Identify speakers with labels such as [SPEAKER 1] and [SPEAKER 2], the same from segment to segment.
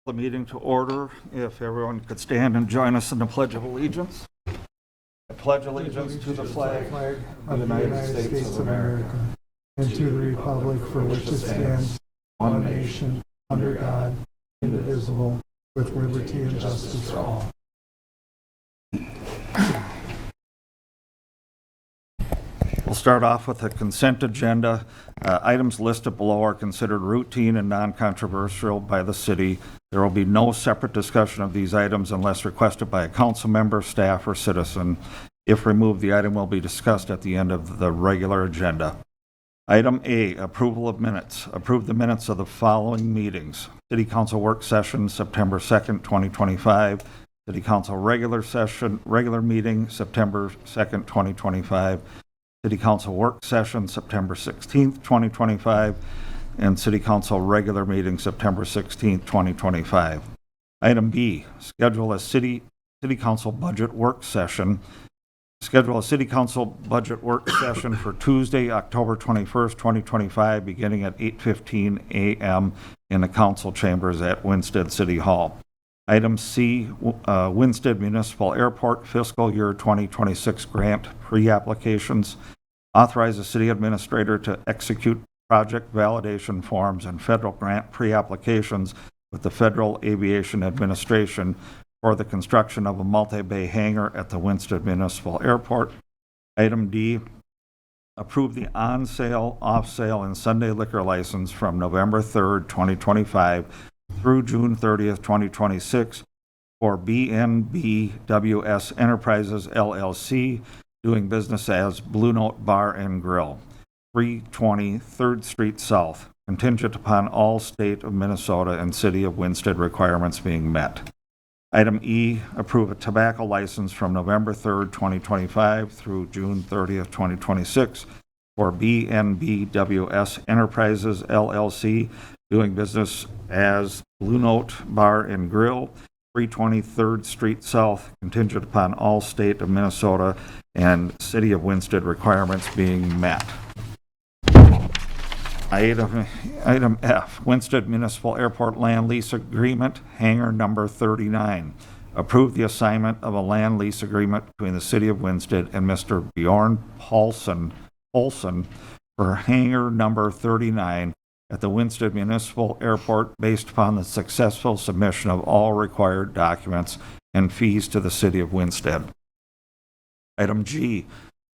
[SPEAKER 1] The meeting to order. If everyone could stand and join us in the Pledge of Allegiance. I pledge allegiance to the flag
[SPEAKER 2] of the United States of America and to the republic for which it stands, one nation, under God, indivisible, with liberty and justice for all.
[SPEAKER 1] We'll start off with the consent agenda. Items listed below are considered routine and non-controversial by the city. There will be no separate discussion of these items unless requested by a council member, staff, or citizen. If removed, the item will be discussed at the end of the regular agenda. Item A, approval of minutes. Approve the minutes of the following meetings. City Council work session, September 2nd, 2025. City Council regular meeting, September 2nd, 2025. City Council work session, September 16th, 2025, and City Council regular meeting, September 16th, 2025. Item B, schedule a City Council budget work session. Schedule a City Council budget work session for Tuesday, October 21st, 2025, beginning at 8:15 a.m. in the council chambers at Winsted City Hall. Item C, Winsted Municipal Airport fiscal year 2026 grant pre-applications. Authorize the city administrator to execute project validation forms and federal grant pre-applications with the Federal Aviation Administration for the construction of a multi-bay hangar at the Winsted Municipal Airport. Item D, approve the on-sale, off-sale, and Sunday liquor license from November 3rd, 2025 through June 30th, 2026 for BNBWS Enterprises LLC, doing business as Blue Note Bar and Grill, 320 3rd Street South, contingent upon all state of Minnesota and city of Winsted requirements being met. Item E, approve a tobacco license from November 3rd, 2025 through June 30th, 2026 for BNBWS Enterprises LLC, doing business as Blue Note Bar and Grill, 320 3rd Street South, contingent upon all state of Minnesota and city of Winsted requirements being met. Item F, Winsted Municipal Airport Land Lease Agreement, Hangar Number 39. Approve the assignment of a land lease agreement between the city of Winsted and Mr. Bjorn Paulson for Hangar Number 39 at the Winsted Municipal Airport based upon the successful submission of all required documents and fees to the city of Winsted. Item G,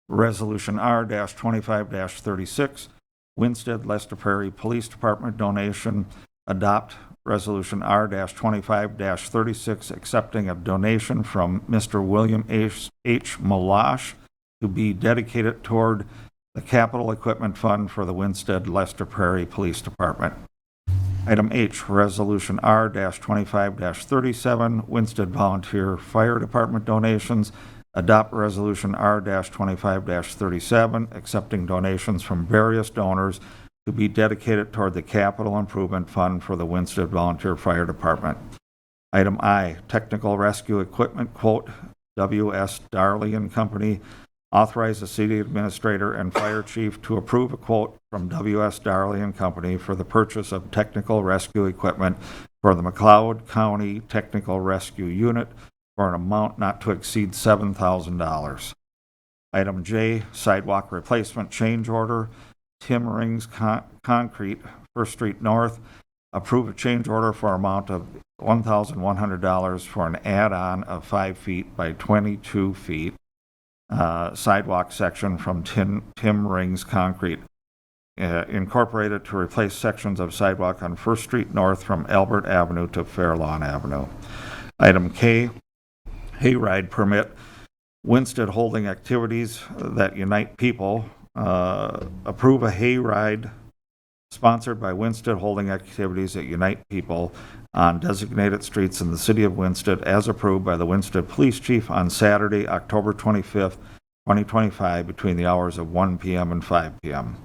[SPEAKER 1] Resolution R-25-36, Winsted Lester Prairie Police Department donation. Adopt Resolution R-25-36, accepting a donation from Mr. William H. Malash to be dedicated toward the Capital Equipment Fund for the Winsted Lester Prairie Police Department. Item H, Resolution R-25-37, Winsted Volunteer Fire Department donations. Adopt Resolution R-25-37, accepting donations from various donors to be dedicated toward the Capital Improvement Fund for the Winsted Volunteer Fire Department. Item I, Technical Rescue Equipment Quote, W.S. Darley and Company. Authorize the city administrator and fire chief to approve a quote from W.S. Darley and Company for the purchase of technical rescue equipment for the McLeod County Technical Rescue Unit for an amount not to exceed $7,000. Item J, Sidewalk Replacement Change Order, Tim Rings Concrete, First Street North. Approve a change order for an amount of $1,100 for an add-on of 5 feet by 22 feet. Sidewalk section from Tim Rings Concrete, Incorporated, to replace sections of sidewalk on First Street North from Albert Avenue to Fairlawn Avenue. Item K, Hayride Permit, Winsted Holding Activities that Unite People. Approve a hayride sponsored by Winsted Holding Activities that Unite People on designated streets in the city of Winsted as approved by the Winsted Police Chief on Saturday, October 25th, 2025 between the hours of 1 p.m. and 5 p.m.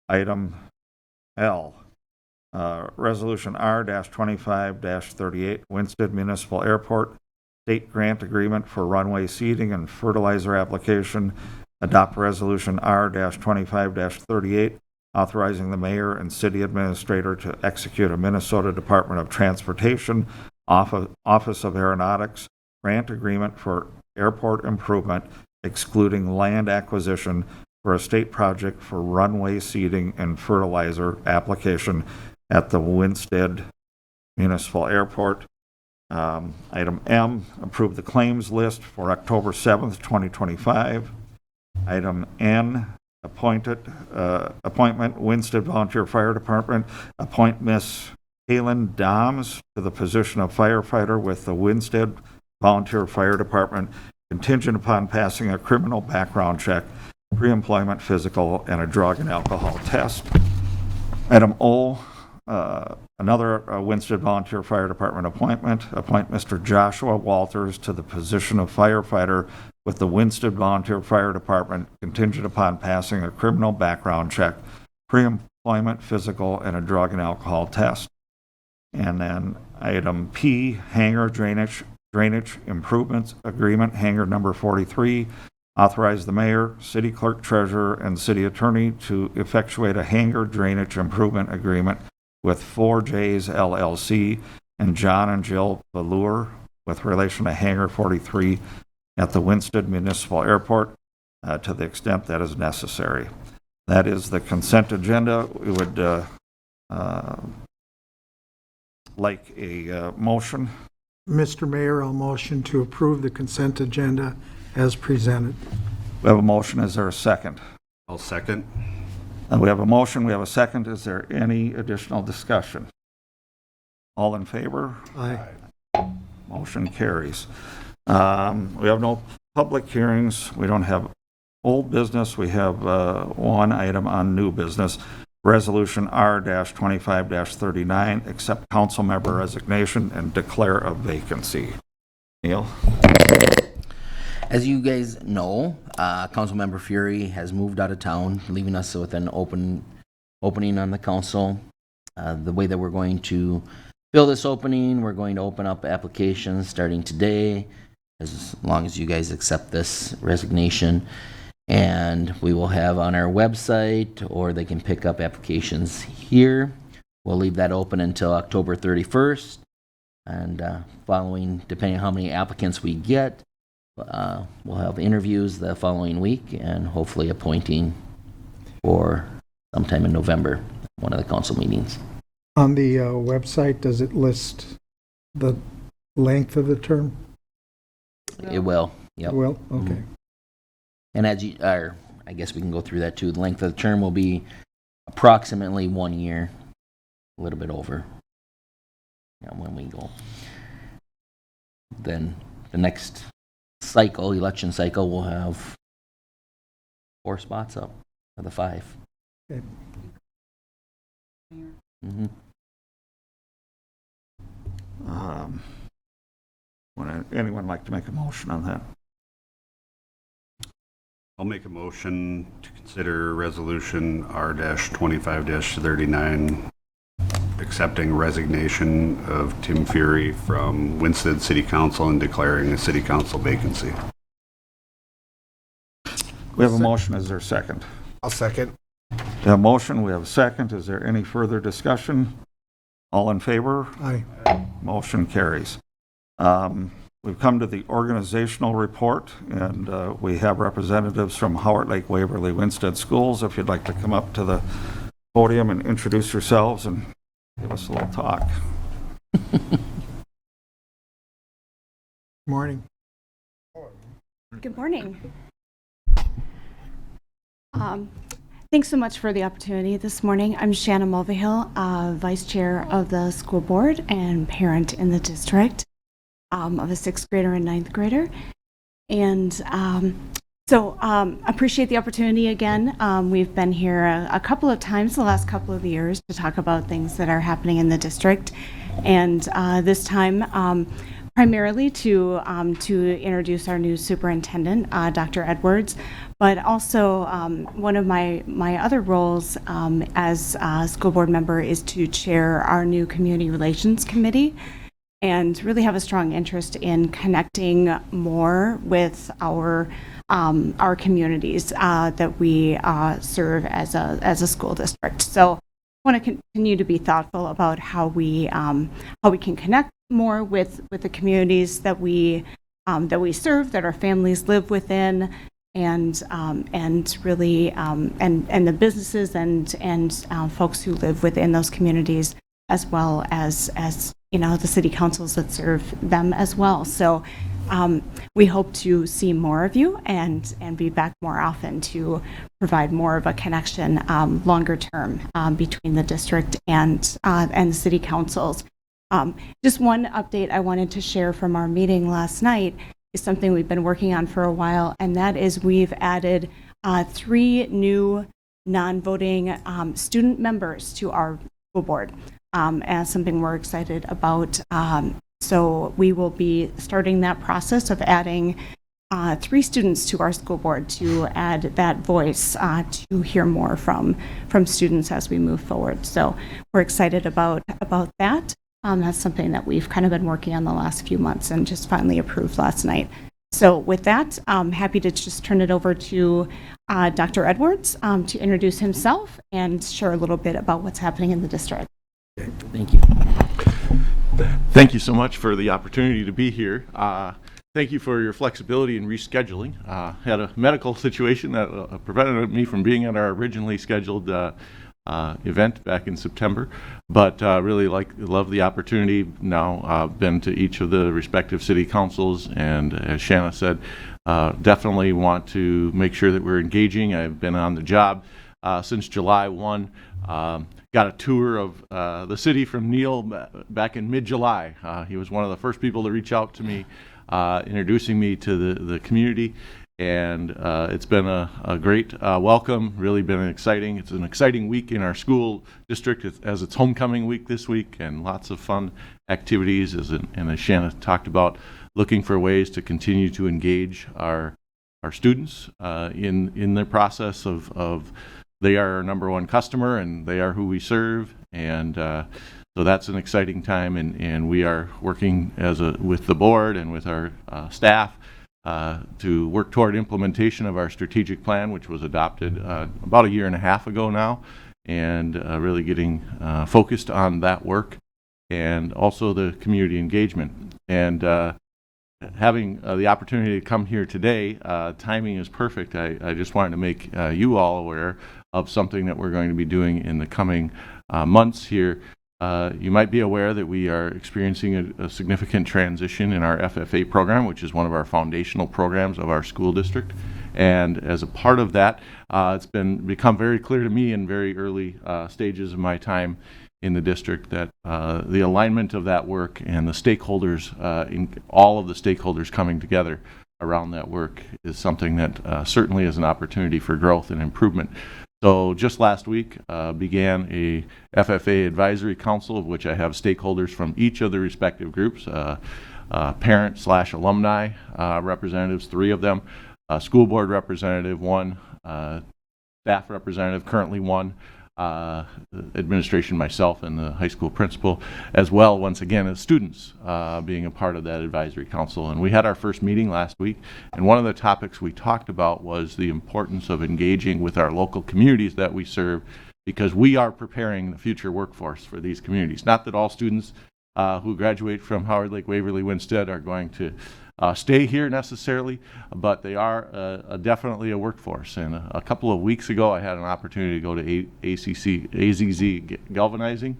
[SPEAKER 1] Item L, Resolution R-25-38, Winsted Municipal Airport State Grant Agreement for Runway Seating and Fertilizer Application. Adopt Resolution R-25-38, authorizing the mayor and city administrator to execute a Minnesota Department of Transportation Office of Aeronautics grant agreement for airport improvement, excluding land acquisition for a state project for runway seeding and fertilizer application at the Winsted Municipal Airport. Item M, approve the claims list for October 7th, 2025. Item N, appointment, Winsted Volunteer Fire Department, appoint Miss Kaylin Doms to the position of firefighter with the Winsted Volunteer Fire Department, contingent upon passing a criminal background check, pre-employment physical, and a drug and alcohol test. Item O, another Winsted Volunteer Fire Department appointment, appoint Mr. Joshua Walters to the position of firefighter with the Winsted Volunteer Fire Department, contingent upon passing a criminal background check, pre-employment physical, and a drug and alcohol test. And then item P, hangar drainage improvements agreement, hangar number 43, authorize the mayor, city clerk treasurer, and city attorney to effectuate a hangar drainage improvement agreement with 4J's LLC and John and Jill Valure with relation to hangar 43 at the Winsted Municipal Airport to the extent that is necessary. That is the consent agenda. We would like a motion.
[SPEAKER 2] Mr. Mayor, I'll motion to approve the consent agenda as presented.
[SPEAKER 1] We have a motion. Is there a second?
[SPEAKER 3] I'll second.
[SPEAKER 1] We have a motion. We have a second. Is there any additional discussion? All in favor?
[SPEAKER 2] Aye.
[SPEAKER 1] Motion carries. We have no public hearings. We don't have old business. We have one item on new business. Resolution R-25-39, accept council member resignation and declare a vacancy. Neil?
[SPEAKER 4] As you guys know, Councilmember Fury has moved out of town, leaving us with an opening on the council. The way that we're going to fill this opening, we're going to open up applications starting today, as long as you guys accept this resignation. And we will have on our website, or they can pick up applications here. We'll leave that open until October 31st. And following, depending on how many applicants we get, we'll have interviews the following week and hopefully appointing for sometime in November, one of the council meetings.
[SPEAKER 2] On the website, does it list the length of the term?
[SPEAKER 4] It will, yep.
[SPEAKER 2] It will? Okay.
[SPEAKER 4] And as you, or I guess we can go through that too. The length of the term will be approximately 1 year, a little bit over. When we go, then the next cycle, election cycle, we'll have 4 spots up of the 5.
[SPEAKER 2] Okay.
[SPEAKER 4] Mm-hmm.
[SPEAKER 1] Would anyone like to make a motion on that?
[SPEAKER 3] I'll make a motion to consider resolution R-25-39, accepting resignation of Tim Fury from Winsted City Council and declaring a city council vacancy.
[SPEAKER 1] We have a motion. Is there a second?
[SPEAKER 5] I'll second.
[SPEAKER 1] We have a motion. We have a second. Is there any further discussion? All in favor?
[SPEAKER 2] Aye.
[SPEAKER 1] Motion carries. We've come to the organizational report, and we have representatives from Howard Lake, Waverly, Winsted Schools. If you'd like to come up to the podium and introduce yourselves and give us a little talk.
[SPEAKER 2] Morning.
[SPEAKER 6] Good morning. Thanks so much for the opportunity this morning. I'm Shanna Mulvihill, Vice Chair of the school board and parent in the district of a 6th grader and 9th grader. And so appreciate the opportunity again. We've been here a couple of times the last couple of years to talk about things that are happening in the district. And this time, primarily to introduce our new superintendent, Dr. Edwards, but also one of my other roles as a school board member is to chair our new community relations committee. and really have a strong interest in connecting more with our communities that we serve as a school district. So I want to continue to be thoughtful about how we can connect more with the communities that we serve, that our families live within, and really and the businesses and folks who live within those communities, as well as the city councils that serve them as well. So we hope to see more of you and be back more often to provide more of a connection longer term between the district and the city councils. Just one update I wanted to share from our meeting last night is something we've been working on for a while, and that is we've added 3 new non-voting student members to our school board, as something we're excited about. So we will be starting that process of adding 3 students to our school board to add that voice to hear more from students as we move forward. So we're excited about that. That's something that we've kind of been working on the last few months and just finally approved last night. So with that, I'm happy to just turn it over to Dr. Edwards to introduce himself and share a little bit about what's happening in the district.
[SPEAKER 4] Thank you.
[SPEAKER 5] Thank you so much for the opportunity to be here. Thank you for your flexibility in rescheduling. Had a medical situation that prevented me from being at our originally scheduled event back in September, but really love the opportunity now. Been to each of the respective city councils, and as Shanna said, definitely want to make sure that we're engaging. I've been on the job since July 1. Got a tour of the city from Neil back in mid-July. He was one of the first people to reach out to me, introducing me to the community, and it's been a great welcome. Really been it's an exciting week in our school district as it's homecoming week this week, and lots of fun activities, and as Shanna talked about, looking for ways to continue to engage our students in the process of they are our number one customer, and they are who we serve, and so that's an exciting time, and we are working with the board and with our staff to work toward implementation of our strategic plan, which was adopted about 1.5 years ago now, and really getting focused on that work, and also the community engagement. And having the opportunity to come here today, timing is perfect. I just wanted to make you all aware of something that we're going to be doing in the coming months here. You might be aware that we are experiencing a significant transition in our FFA program, which is one of our foundational programs of our school district. And as a part of that, it's become very clear to me in very early stages of my time in the district that the alignment of that work and the stakeholders, all of the stakeholders coming together around that work is something that certainly is an opportunity for growth and improvement. So just last week began a FFA advisory council, of which I have stakeholders from each of the respective groups, parent/alumni representatives, 3 of them, school board representative, 1, staff representative, currently 1, administration, myself, and the high school principal, as well, once again, as students being a part of that advisory council. And we had our first meeting last week, and one of the topics we talked about was the importance of engaging with our local communities that we serve, because we are preparing the future workforce for these communities. Not that all students who graduate from Howard Lake, Waverly, Winsted are going to stay here necessarily, but they are definitely a workforce. And a couple of weeks ago, I had an opportunity to go to AZZ Galvanizing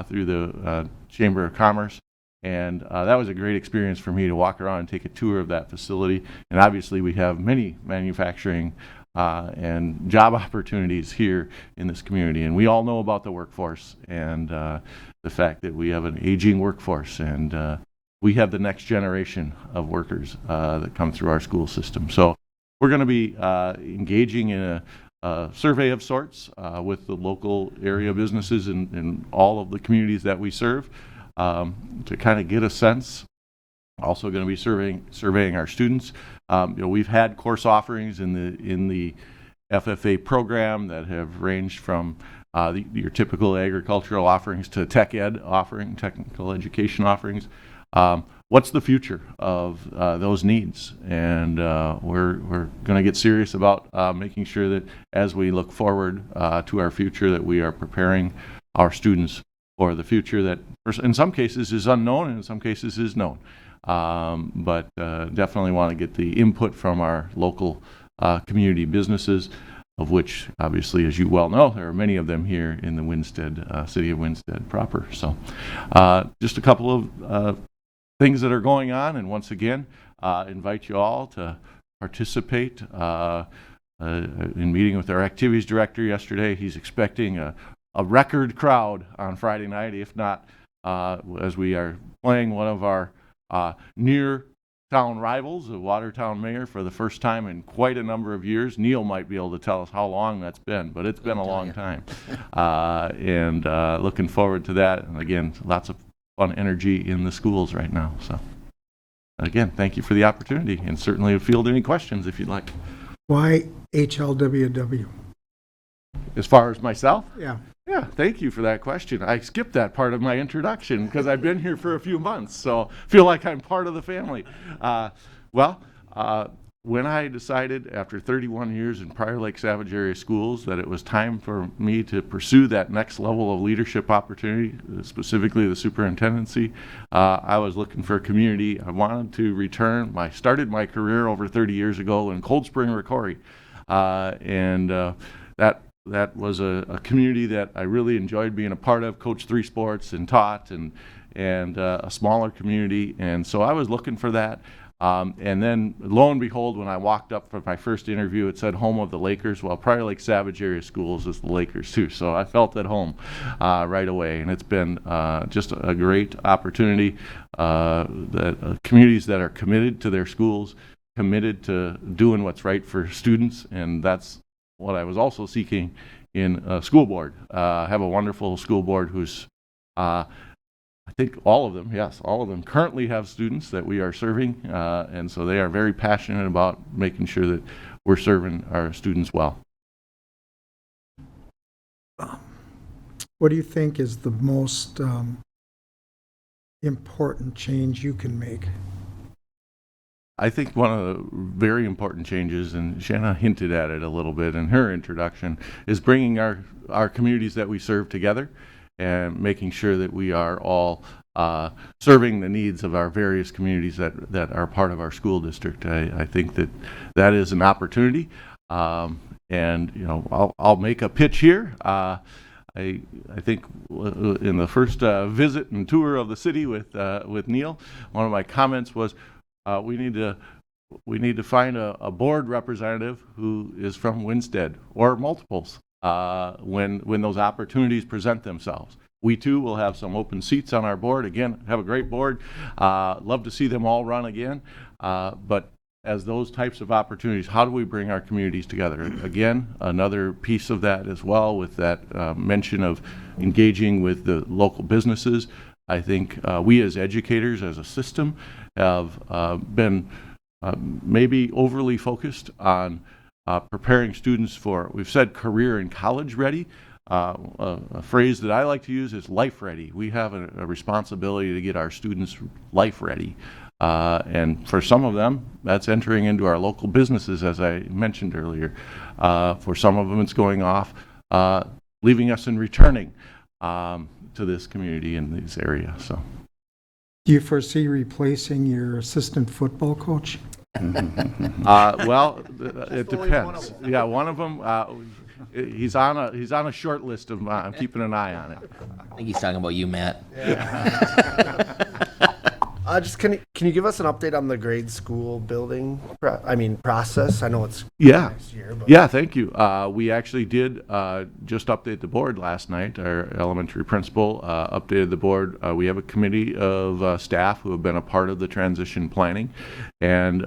[SPEAKER 5] through the Chamber of Commerce, and that was a great experience for me to walk around and take a tour of that facility. And obviously, we have many manufacturing and job opportunities here in this community, and we all know about the workforce and the fact that we have an aging workforce, and we have the next generation of workers that come through our school system. So we're going to be engaging in a survey of sorts with the local area businesses in all of the communities that we serve to kind of get a sense. Also going to be surveying our students. We've had course offerings in the FFA program that have ranged from your typical agricultural offerings to tech ed offering, technical education offerings. what's the future of those needs? And we're going to get serious about making sure that as we look forward to our future, that we are preparing our students for the future that in some cases is unknown and in some cases is known. But definitely want to get the input from our local community businesses, of which obviously, as you well know, there are many of them here in the Winsted, city of Winsted proper. So just a couple of things that are going on, and once again, invite you all to participate in meeting with our activities director yesterday. He's expecting a record crowd on Friday night, if not, as we are playing one of our near town rivals, the Watertown Mayor, for the first time in quite a number of years. Neil might be able to tell us how long that's been, but it's been a long time. And looking forward to that. And again, lots of fun energy in the schools right now. So again, thank you for the opportunity, and certainly field any questions if you'd like.
[SPEAKER 2] Why HLWW?
[SPEAKER 5] As far as myself?
[SPEAKER 2] Yeah.
[SPEAKER 5] Yeah, thank you for that question. I skipped that part of my introduction because I've been here for a few months, so feel like I'm part of the family. When I decided after 31 years in Prior Lake Savage Area Schools that it was time for me to pursue that next level of leadership opportunity, specifically the superintendency, I was looking for a community. I wanted to return. I started my career over 30 years ago in Cold Spring, Ricori, and that was a community that I really enjoyed being a part of, coached 3 sports and taught, and a smaller community. And so I was looking for that. And then lo and behold, when I walked up for my first interview, it said home of the Lakers. Well, Prior Lake Savage Area Schools is the Lakers too. So I felt at home right away. And it's been just a great opportunity. Communities that are committed to their schools, committed to doing what's right for students, and that's what I was also seeking in a school board. I have a wonderful school board who's, I think all of them currently have students that we are serving, and so they are very passionate about making sure that we're serving our students well.
[SPEAKER 2] What do you think is the most important change you can make?
[SPEAKER 5] I think one of the very important changes, and Shanna hinted at it a little bit in her introduction, is bringing our communities that we serve together and making sure that we are all serving the needs of our various communities that are part of our school district. I think that is an opportunity, and I'll make a pitch here. I think in the first visit and tour of the city with Neil, one of my comments was, we need to find a board representative who is from Winsted, or multiples, when those opportunities present themselves. We too will have some open seats on our board. Again, have a great board. Love to see them all run again. But as those types of opportunities, how do we bring our communities together? Again, another piece of that as well, with that mention of engaging with the local businesses. I think we as educators, as a system, have been maybe overly focused on preparing students for, we've said career and college ready. A phrase that I like to use is life ready. We have a responsibility to get our students life ready. And for some of them, that's entering into our local businesses, as I mentioned earlier. For some of them, it's going off, leaving us and returning to this community in this area. So,
[SPEAKER 2] Do you foresee replacing your assistant football coach?
[SPEAKER 5] Well, it depends. Yeah, one of them, he's on a short list of mine. I'm keeping an eye on it.
[SPEAKER 4] I think he's talking about you, Matt.
[SPEAKER 7] Just can you give us an update on the grade school building process? I know it's
[SPEAKER 5] Yeah.
[SPEAKER 7] next year, but
[SPEAKER 5] Yeah, thank you. We actually did just update the board last night. Our elementary principal updated the board. We have a committee of staff who have been a part of the transition planning, and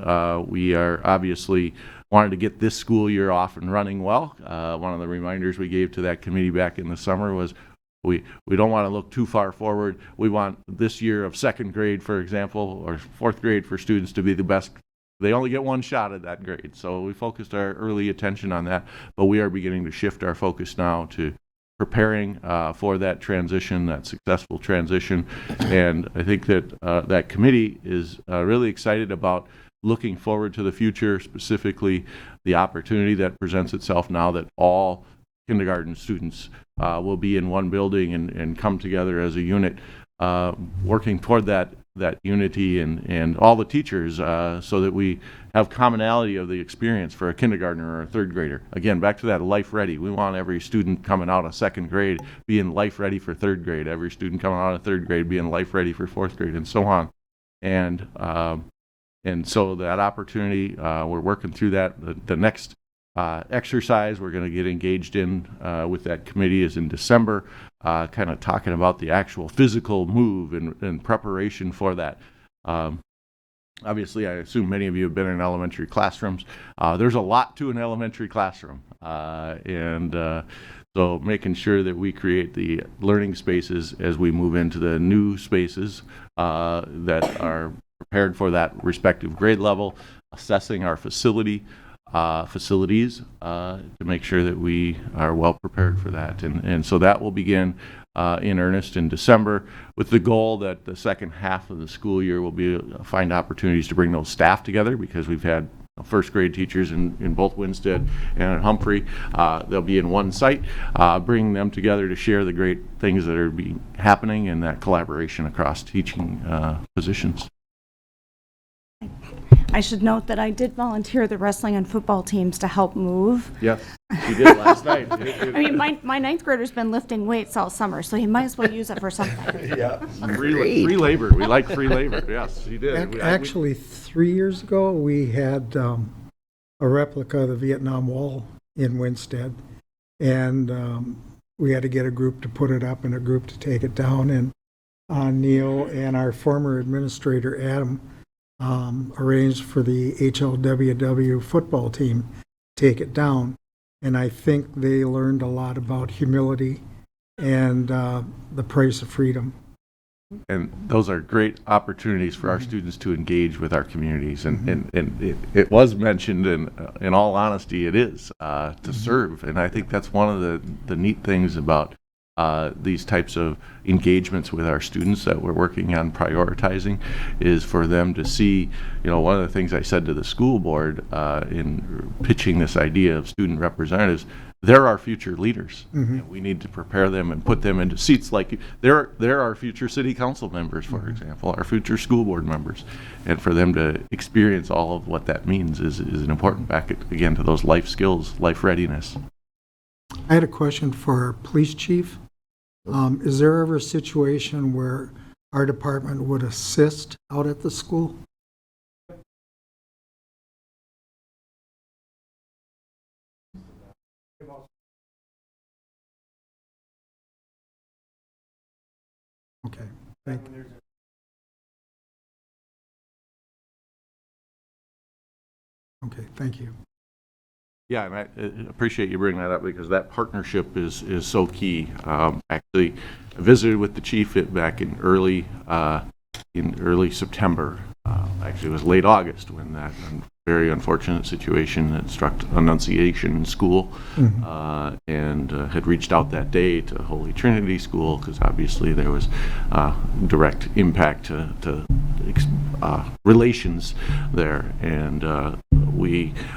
[SPEAKER 5] we are obviously wanted to get this school year off and running well. One of the reminders we gave to that committee back in the summer was we don't want to look too far forward. We want this year of second grade, for example, or fourth grade for students to be the best. They only get one shot at that grade. So we focused our early attention on that, but we are beginning to shift our focus now to preparing for that transition, that successful transition. And I think that that committee is really excited about looking forward to the future, specifically the opportunity that presents itself now that all kindergarten students will be in one building and come together as a unit, working toward that unity and all the teachers so that we have commonality of the experience for a kindergartner or a third grader. Again, back to that life ready. We want every student coming out of second grade being life ready for third grade, every student coming out of third grade being life ready for fourth grade, and so on. And so that opportunity, we're working through that. The next exercise we're going to get engaged in with that committee is in December, kind of talking about the actual physical move and preparation for that. Obviously, I assume many of you have been in elementary classrooms. There's a lot to an elementary classroom, so making sure that we create the learning spaces as we move into the new spaces that are prepared for that respective grade level, assessing our facilities to make sure that we are well prepared for that. And so that will begin in earnest in December, with the goal that the second half of the school year will be find opportunities to bring those staff together, because we've had first grade teachers in both Winsted and Humphrey. They'll be in one site, bringing them together to share the great things that are happening and that collaboration across teaching positions.
[SPEAKER 6] I should note that I did volunteer the wrestling and football teams to help move.
[SPEAKER 5] Yes, you did last night.
[SPEAKER 6] I mean, my ninth grader's been lifting weights all summer, so he might as well use it for something.
[SPEAKER 7] Yeah.
[SPEAKER 5] Free labor. We like free labor. Yes, he did.
[SPEAKER 2] Actually, 3 years ago, we had a replica of the Vietnam Wall in Winsted, and we had to get a group to put it up and a group to take it down. And Neil and our former administrator, Adam, arranged for the HLWW football team to take it down. And I think they learned a lot about humility and the price of freedom.
[SPEAKER 5] And those are great opportunities for our students to engage with our communities. And it was mentioned, and in all honesty, it is to serve. And I think that's one of the neat things about these types of engagements with our students that we're working on prioritizing, is for them to see, one of the things I said to the school board in pitching this idea of student representatives, they're our future leaders. And we need to prepare them and put them into seats like they're our future city council members, for example, our future school board members. And for them to experience all of what that means is an important back again to those life skills, life readiness.
[SPEAKER 2] I had a question for our police chief. Is there ever a situation where our department would assist out at the school? Okay, thank you. Okay, thank you.
[SPEAKER 5] Yeah, and I appreciate you bringing that up, because that partnership is so key. Actually, I visited with the chief back in early September. Actually, it was late August when that very unfortunate situation that struck Annunciation School, and had reached out that day to Holy Trinity School, because obviously there was direct impact to relations there. And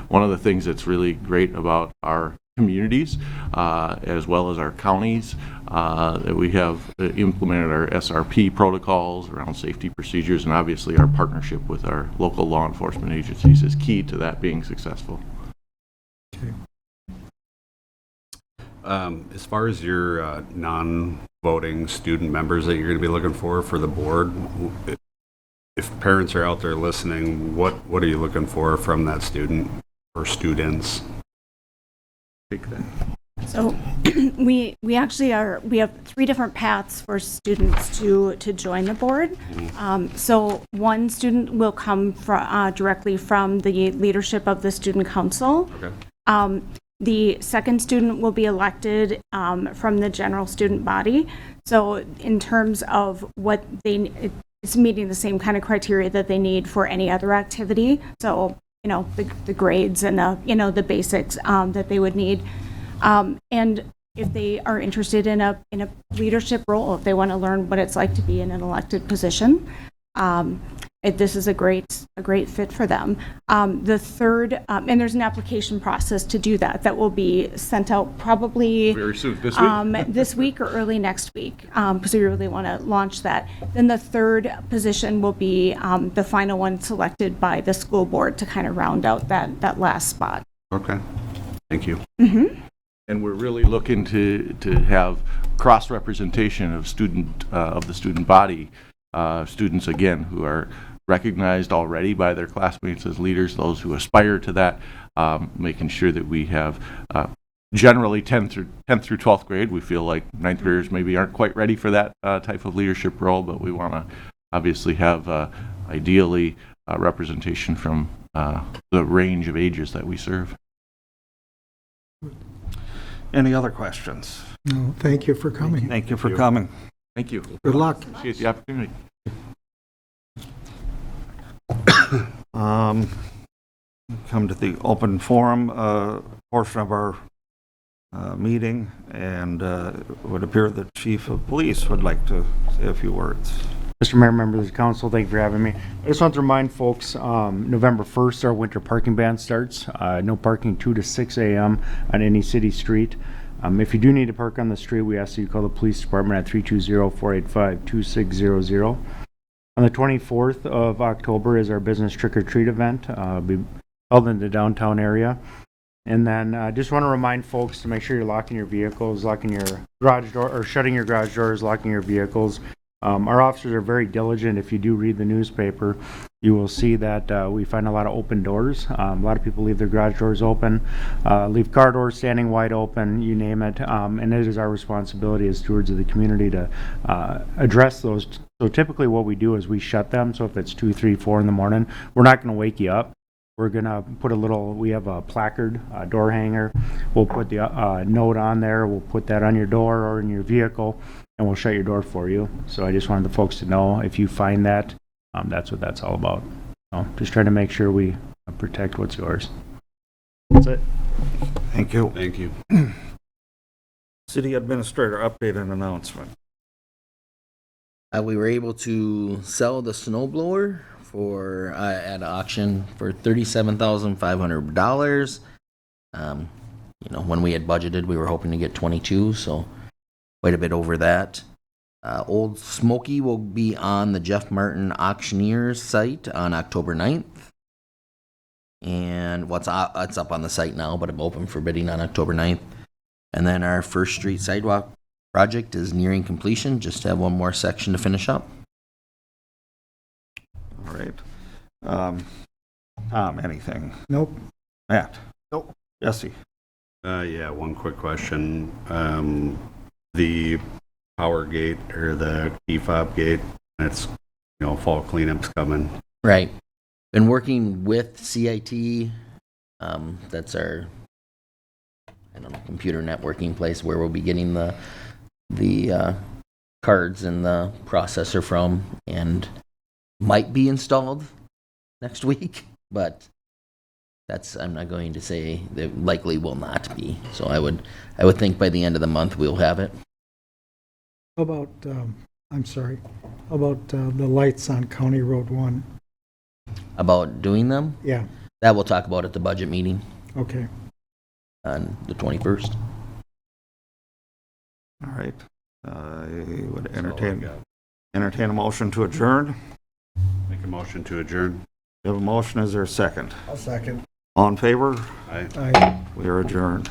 [SPEAKER 5] one of the things that's really great about our communities, as well as our counties, that we have implemented our SRP protocols around safety procedures, and obviously our partnership with our local law enforcement agencies is key to that being successful.
[SPEAKER 2] Okay.
[SPEAKER 3] As far as your non-voting student members that you're going to be looking for the board, if parents are out there listening, what are you looking for from that student or students?
[SPEAKER 5] Take that.
[SPEAKER 6] So we actually we have 3 different paths for students to join the board. So one student will come directly from the leadership of the student council.
[SPEAKER 3] Okay.
[SPEAKER 6] The second student will be elected from the general student body. So in terms of what it's meeting the same kind of criteria that they need for any other activity. So, the grades and the basics that they would need. And if they are interested in a leadership role, if they want to learn what it's like to be in an elected position, this is a great fit for them. The third, and there's an application process to do that will be sent out probably
[SPEAKER 5] Very soon, this week?
[SPEAKER 6] this week or early next week, because we really want to launch that. Then the third position will be the final one selected by the school board to kind of round out that last spot.
[SPEAKER 3] Okay, thank you.
[SPEAKER 5] And we're really looking to have cross-representation of the student body, students, again, who are recognized already by their classmates as leaders, those who aspire to that, making sure that we have generally 10th through 12th grade. We feel like ninth graders maybe aren't quite ready for that type of leadership role, but we want to obviously have ideally representation from the range of ages that we serve.
[SPEAKER 1] Any other questions?
[SPEAKER 2] No, thank you for coming.
[SPEAKER 1] Thank you for coming.
[SPEAKER 5] Thank you.
[SPEAKER 2] Good luck.
[SPEAKER 5] Appreciate the opportunity.
[SPEAKER 1] Come to the open forum portion of our meeting, and it would appear the Chief of Police would like to say a few words.
[SPEAKER 8] Mr. Mayor, members of the council, thank you for having me. I just want to remind folks, November 1st, our winter parking ban starts. No parking 2 to 6 a.m. on any city street. If you do need to park on the street, we ask that you call the police department at 320-485-2600. On the 24th of October is our business trick-or-treat event. It'll be held in the downtown area. And then just want to remind folks to make sure you're locking your vehicles, locking your garage door, or shutting your garage doors, locking your vehicles. Our officers are very diligent. If you do read the newspaper, you will see that we find a lot of open doors. A lot of people leave their garage doors open, leave car doors standing wide open, you name it. And it is our responsibility as stewards of the community to address those. So typically what we do is we shut them. So if it's 2, 3, 4 in the morning, we're not going to wake you up. We're going to put we have a placard, a door hanger. We'll put the note on there. We'll put that on your door or in your vehicle, and we'll shut your door for you. So I just wanted the folks to know, if you find that, that's what that's all about. So just trying to make sure we protect what's yours. That's it.
[SPEAKER 1] Thank you.
[SPEAKER 3] Thank you.
[SPEAKER 1] City Administrator, update and announcement.
[SPEAKER 4] We were able to sell the snow blower for at auction for $37,500. When we had budgeted, we were hoping to get 22, so quite a bit over that. Old Smoky will be on the Jeff Martin Auctioneers site on October 9th. And it's up on the site now, but I'm open for bidding on October 9th. And then our First Street sidewalk project is nearing completion. Just have one more section to finish up.
[SPEAKER 1] All right. Tom, anything?
[SPEAKER 2] Nope.
[SPEAKER 1] Matt?
[SPEAKER 7] Nope.
[SPEAKER 1] Jesse?
[SPEAKER 3] Yeah, one quick question. The power gate or the key fob gate, it's, fall cleanup's coming.
[SPEAKER 4] Right. Been working with CIT. That's our, computer networking place where we'll be getting the cards and the processor from, and might be installed next week, but I'm not going to say that likely will not be. So I would think by the end of the month we'll have it.
[SPEAKER 2] How about, how about the lights on County Road 1?
[SPEAKER 4] About doing them,
[SPEAKER 2] Yeah,
[SPEAKER 4] that we'll talk about at the budget meeting
[SPEAKER 2] okay.
[SPEAKER 4] on the 21st.
[SPEAKER 1] All right. I would
[SPEAKER 3] That's all I got.
[SPEAKER 1] entertain a motion to adjourn.
[SPEAKER 3] Make a motion to adjourn.
[SPEAKER 1] You have a motion, is there a second?
[SPEAKER 7] I'll second.
[SPEAKER 1] All in favor?
[SPEAKER 3] Aye.
[SPEAKER 2] I
[SPEAKER 1] We are adjourned.